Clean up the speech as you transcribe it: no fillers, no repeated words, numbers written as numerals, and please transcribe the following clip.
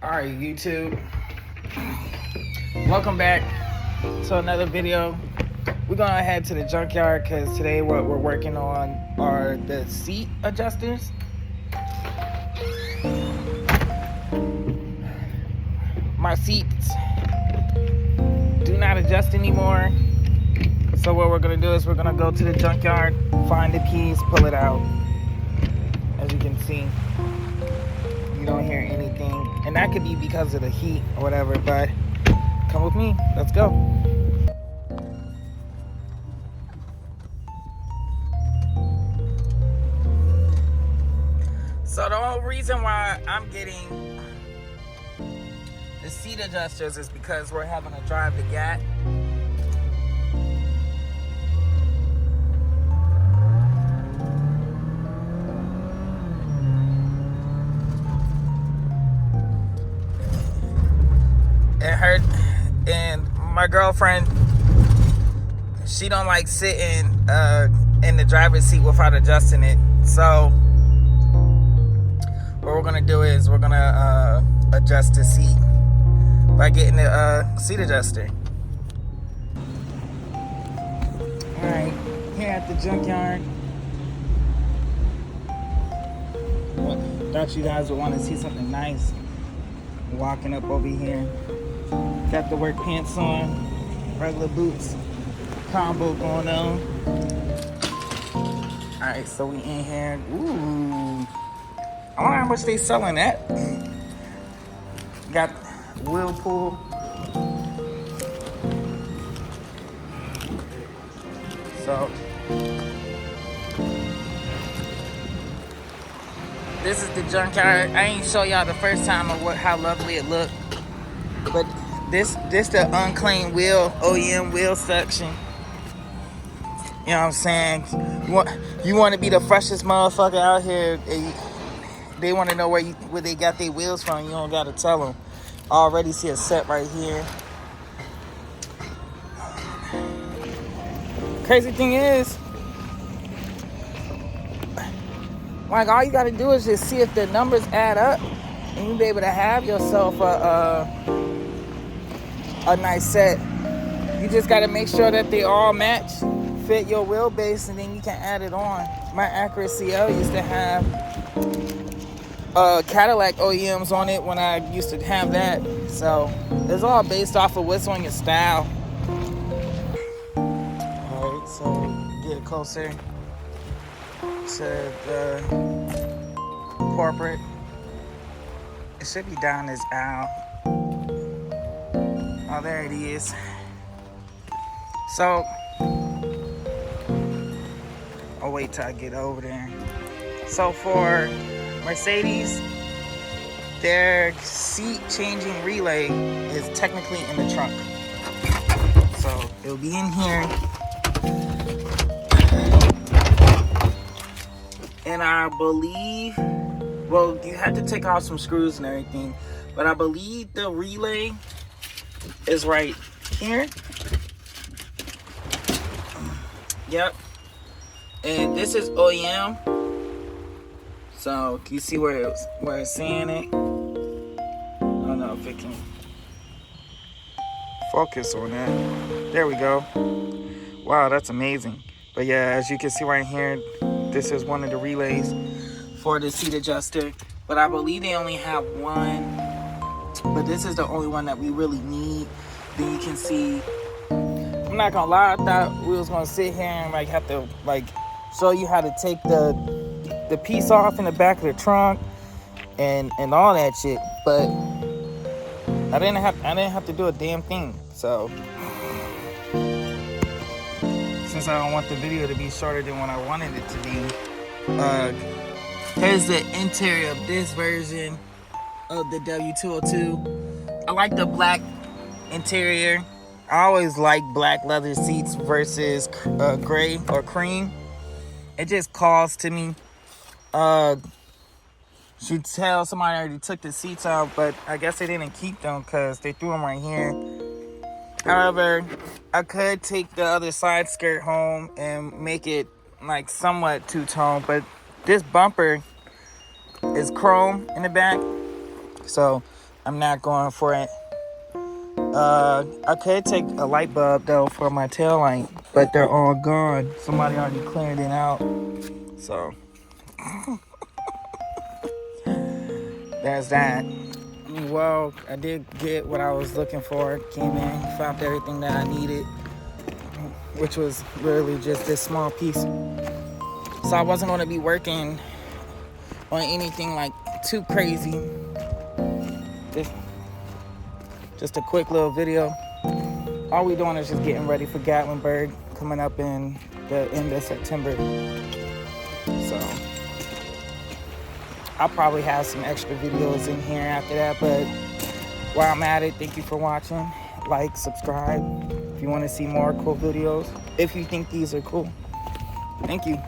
Alright, YouTube. Welcome back to another video. We're gonna head to the junkyard because today what we're working on are the seat adjusters. My seats do not adjust anymore. So what we're gonna do is we're gonna go to the junkyard, find the keys, pull it out. As you can see, you don't hear anything. And that could be because of the heat or whatever, but come with me, let's go. So the whole reason why I'm getting the seat adjusters is because we're having to drive the GAT. It hurt, and my girlfriend, she don't like sitting in the driver's seat without adjusting it. So what we're gonna do is we're gonna adjust the seat by getting the seat adjuster. All right, here at the junkyard. Well, thought you guys would want to see something nice. Walking up over here. Got the work pants on, regular boots, combo going on. Alright, so we in here. Ooh. I wonder how much they selling that. Got wheel pull. So this is the junkyard. I ain't show y'all the first time of how lovely it looked. But this the unclaimed wheel, OEM wheel section. You know what I'm saying? You want to be the freshest motherfucker out here. They want to know where they got their wheels from. You don't got to tell them. I already see a set right here. Crazy thing is, like, all you got to do is just see if the numbers add up, and you'll be able to have yourself a nice set. You just got to make sure that they all match, fit your wheelbase, and then you can add it on. My Acura CL used to have Cadillac OEMs on it when I used to have that. So it's all based off of what's on your style. All right, so get closer to the corporate. It should be down this aisle. Oh, there it is. So, I'll wait till I get over there. So for Mercedes, their seat changing relay is technically in the trunk. So it'll be in here. And I believe, well, you have to take off some screws and everything, but I believe the relay is right here. Yep. And this is OEM. So can you see where it's saying it? I don't know if it can focus on that. There we go. Wow, that's amazing. But yeah, as you can see right here, this is one of the relays for the seat adjuster. But I believe they only have one. But this is the only one that we really need. Then you can see, I'm not gonna lie, I thought we was gonna sit here and like have to like show you how to take the piece off in the back of the trunk and all that shit. But I didn't have to do a damn thing. So since I don't want the video to be shorter than what I wanted it to be, here's the interior of this version of the W202. I like the black interior. I always like black leather seats versus gray or cream. It just calls to me. Should tell somebody already took the seats out, but I guess they didn't keep them because they threw them right here. However, I could take the other side skirt home and make it like somewhat two-tone, but this bumper is chrome in the back, so I'm not going for it. I could take a light bulb though for my tail light, but they're all gone. Somebody already cleared it out. So there's that. Well, I did get what I was looking for. Came in, found everything that I needed, which was really just this small piece. So I wasn't going to be working on anything like too crazy. Just a quick little video. All we doing is just getting ready for Gatlinburg, coming up in the end of September. So I'll probably have some extra videos in here after that, but while I'm at it, thank you for watching. Like, subscribe if you want to see more cool videos, if you think these are cool. Thank you.